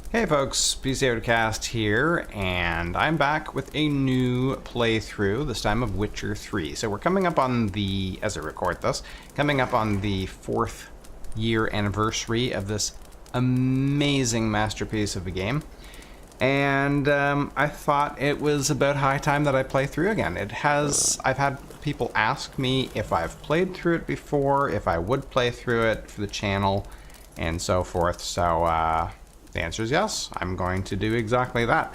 Hey folks, PCOutcast here, and I'm back with a new playthrough, this time of Witcher 3. So we're coming up on the, as I record this, coming up on the 4th year anniversary of this amazing masterpiece of a game. And I thought it was about high time that I play through again. I've had people ask me if I've played through it before, if I would play through it for the channel, and so forth. So, the answer is yes. I'm going to do exactly that.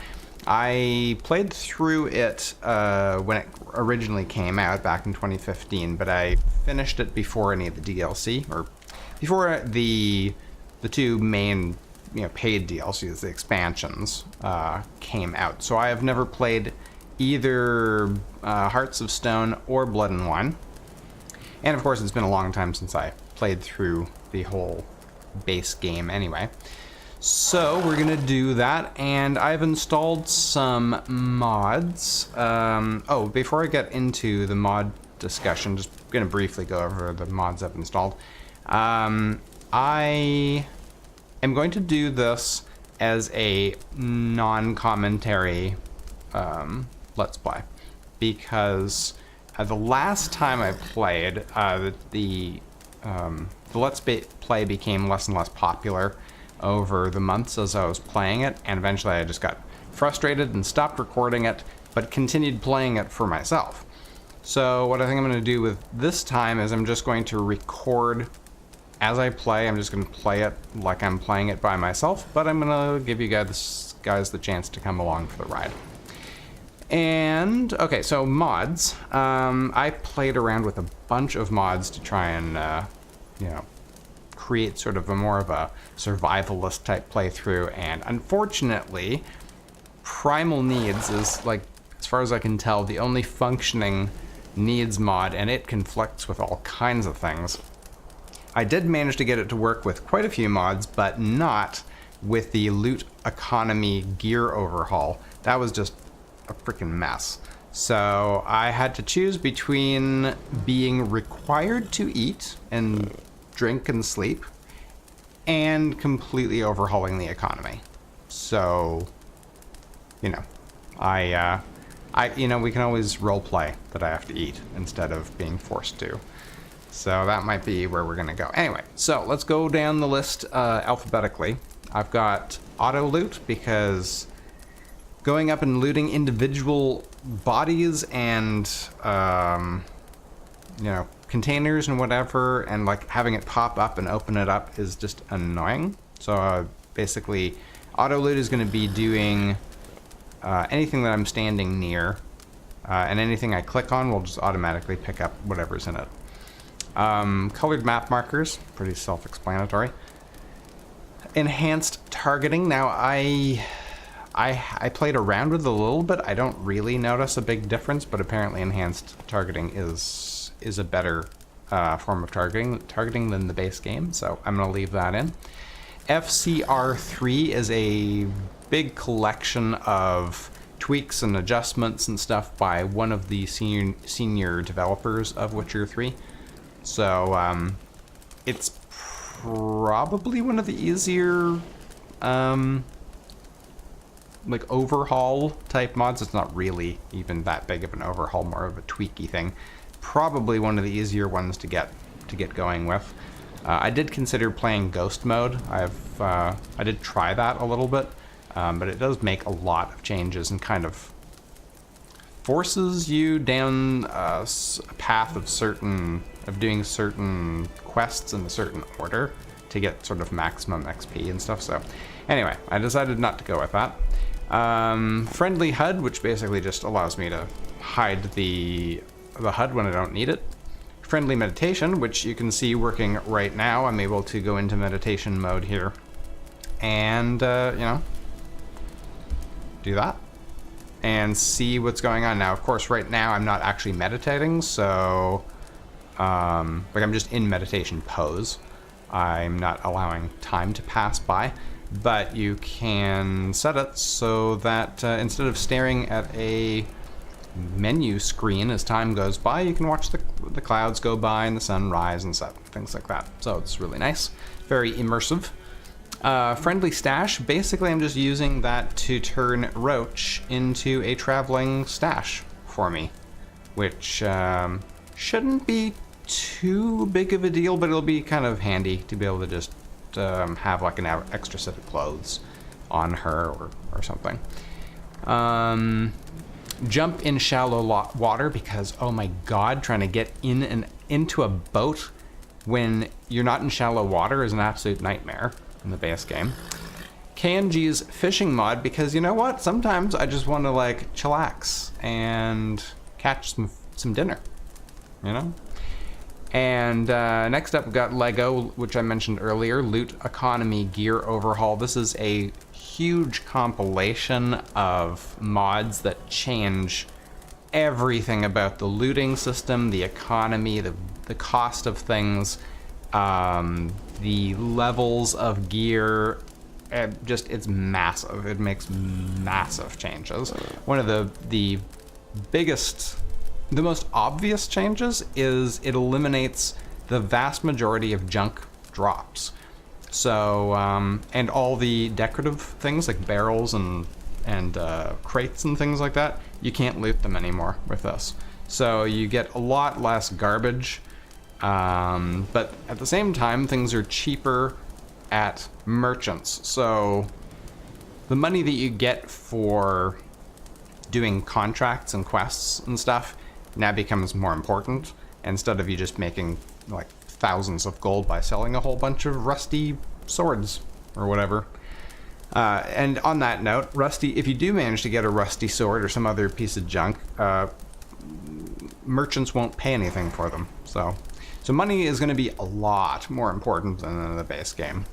I played through it when it originally came out back in 2015, but I finished it before any of the DLC, or before the two main paid DLCs, the expansions, came out. So I have never played either Hearts of Stone or Blood and Wine. And of course it's been a long time since I played through the whole base game anyway. So we're gonna do that, and I've installed some mods. Oh, before I get into the mod discussion, just gonna briefly go over the mods I've installed. I am going to do this as a non-commentary Let's Play, because the last time I played, the Let's Play became less and less popular over the months as I was playing it, and eventually I just got frustrated and stopped recording it, but continued playing it for myself. So what I think I'm going to do with this time is I'm just going to record as I play. I'm just going to play it like I'm playing it by myself, but I'm going to give you guys the chance to come along for the ride. And, okay, so mods. I played around with a bunch of mods to try and, create sort of more of a survivalist type playthrough, and unfortunately Primal Needs is, like, as far as I can tell, the only functioning needs mod, and it conflicts with all kinds of things. I did manage to get it to work with quite a few mods, but not with the loot economy gear overhaul. That was just a freaking mess. So I had to choose between being required to eat and drink and sleep, and completely overhauling the economy. So, we can always role play that I have to eat instead of being forced to. So that might be where we're gonna go. Anyway, so let's go down the list alphabetically. I've got auto loot, because going up and looting individual bodies and containers and whatever, and like having it pop up and open it up is just annoying. So basically auto loot is going to be doing anything that I'm standing near, and anything I click on will just automatically pick up whatever's in it. Colored map markers, pretty self-explanatory. Enhanced targeting. Now I played around with it a little bit. I don't really notice a big difference, but apparently enhanced targeting is a better form of targeting than the base game, so I'm going to leave that in. FCR3 is a big collection of tweaks and adjustments and stuff by one of the senior developers of Witcher 3. So it's probably one of the easier like overhaul type mods. It's not really even that big of an overhaul, more of a tweaky thing. Probably one of the easier ones to get going with. I did consider playing Ghost Mode. I did try that a little bit, but it does make a lot of changes and kind of forces you down a path of doing certain quests in a certain order to get sort of maximum XP and stuff. So anyway, I decided not to go with that. Friendly HUD, which basically just allows me to hide the HUD when I don't need it. Friendly meditation, which you can see working right now. I'm able to go into meditation mode here and do that and see what's going on. Now, of course, right now I'm not actually meditating, so I'm just in meditation pose. I'm not allowing time to pass by, but you can set it so that instead of staring at a menu screen as time goes by, you can watch the clouds go by and the sun rise and set, things like that. So it's really nice, very immersive. Friendly stash, basically I'm just using that to turn Roach into a traveling stash for me, which shouldn't be too big of a deal, but it'll be kind of handy to be able to just have like an extra set of clothes on her or something. Jump in shallow water because, oh my god, trying to get in and into a boat when you're not in shallow water is an absolute nightmare in the base game. KNG's fishing mod because, you know what, sometimes I just want to like chillax and catch some dinner, you know? And next up, we got Lego, which I mentioned earlier, Loot Economy Gear Overhaul. This is a huge compilation of mods that change everything about the looting system, the economy, the cost of things, the levels of gear. It's massive. It makes massive changes. One of the biggest, the most obvious changes is it eliminates the vast majority of junk drops. So, and all the decorative things like barrels and crates and things like that, you can't loot them anymore with this. So you get a lot less garbage, but at the same time, things are cheaper at merchants. So the money that you get for doing contracts and quests and stuff now becomes more important, instead of you just making like thousands of gold by selling a whole bunch of rusty swords or whatever. And on that note, if you do manage to get a rusty sword or some other piece of junk, merchants won't pay anything for them. So money is going to be a lot more important than in the base game.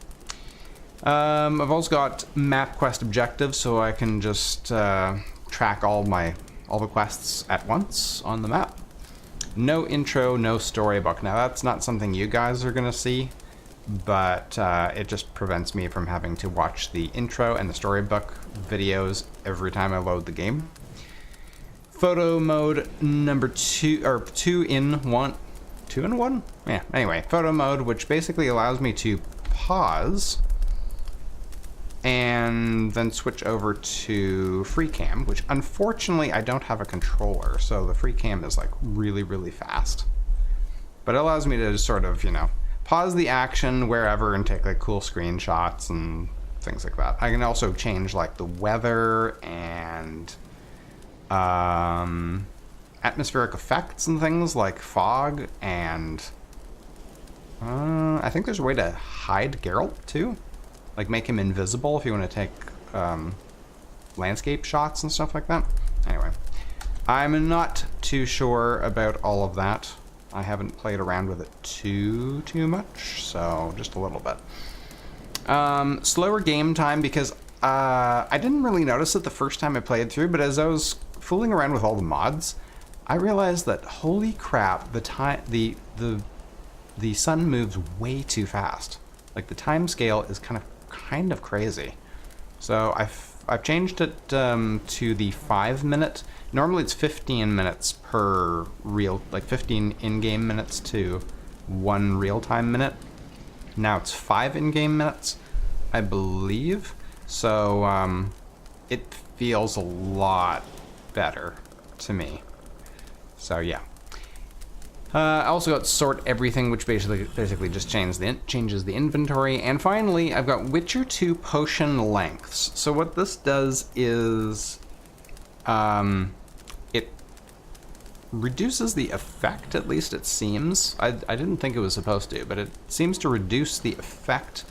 I've also got map quest objectives, so I can just track all the quests at once on the map. No intro, no storybook. Now that's not something you guys are gonna see, but it just prevents me from having to watch the intro and the storybook videos every time I load the game. Photo mode number 2, or 2 in 1? 2 in 1? Yeah, anyway, photo mode, which basically allows me to pause and then switch over to free cam, which unfortunately I don't have a controller, so the free cam is like really, really fast. But it allows me to just sort of, you know, pause the action wherever and take like cool screenshots and things like that. I can also change like the weather and atmospheric effects and things like fog, and I think there's a way to hide Geralt too. Like make him invisible if you want to take landscape shots and stuff like that. Anyway, I'm not too sure about all of that. I haven't played around with it too much, so just a little bit. Slower game time because I didn't really notice it the first time I played through, but as I was fooling around with all the mods, I realized that holy crap, the sun moves way too fast. Like the time scale is kind of crazy. So I've changed it to the 5 minute. Normally it's 15 minutes per real, like 15 in-game minutes to 1 real-time minute. Now it's 5 in-game minutes, I believe. So it feels a lot better to me. So yeah. I also got sort everything, which basically just changes the inventory. And finally, I've got Witcher 2 potion lengths. So what this does is it reduces the effect, at least it seems. I didn't think it was supposed to, but it seems to reduce the effect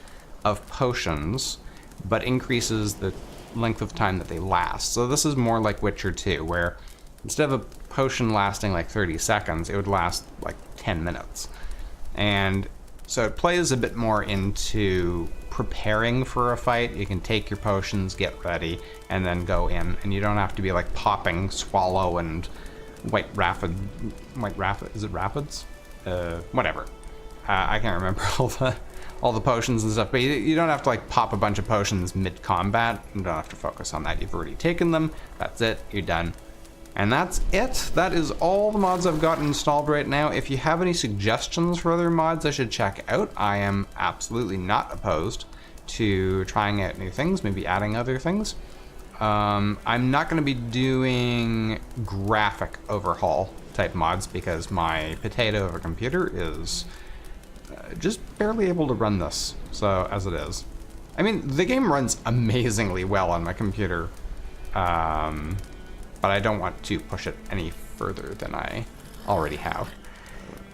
of potions, but increases the length of time that they last. So this is more like Witcher 2, where instead of a potion lasting like 30 seconds, it would last like 10 minutes. And so it plays a bit more into preparing for a fight. You can take your potions, get ready, and then go in. And you don't have to be like popping Swallow and White Rapid, is it Rapids? Whatever. I can't remember all the potions and stuff, but you don't have to like pop a bunch of potions mid-combat. You don't have to focus on that. You've already taken them. That's it. You're done. And that's it. That is all the mods I've got installed right now. If you have any suggestions for other mods I should check out, I am absolutely not opposed to trying out new things, maybe adding other things. I'm not going to be doing graphic overhaul type mods because my potato of a computer is just barely able to run this, so as it is. I mean, the game runs amazingly well on my computer, but I don't want to push it any further than I already have.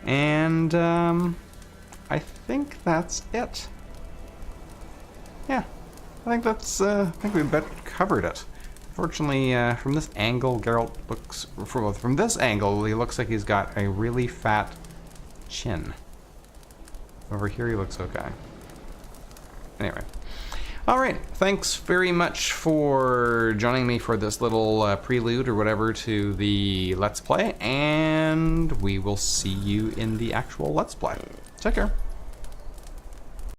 And I think that's it. Yeah, I think that's, I think we've about covered it. Fortunately, from this angle, Geralt looks, from this angle, he looks like he's got a really fat chin. Over here, he looks okay. Anyway. All right, thanks very much for joining me for this little prelude or whatever to the Let's Play, and we will see you in the actual Let's Play. Take care.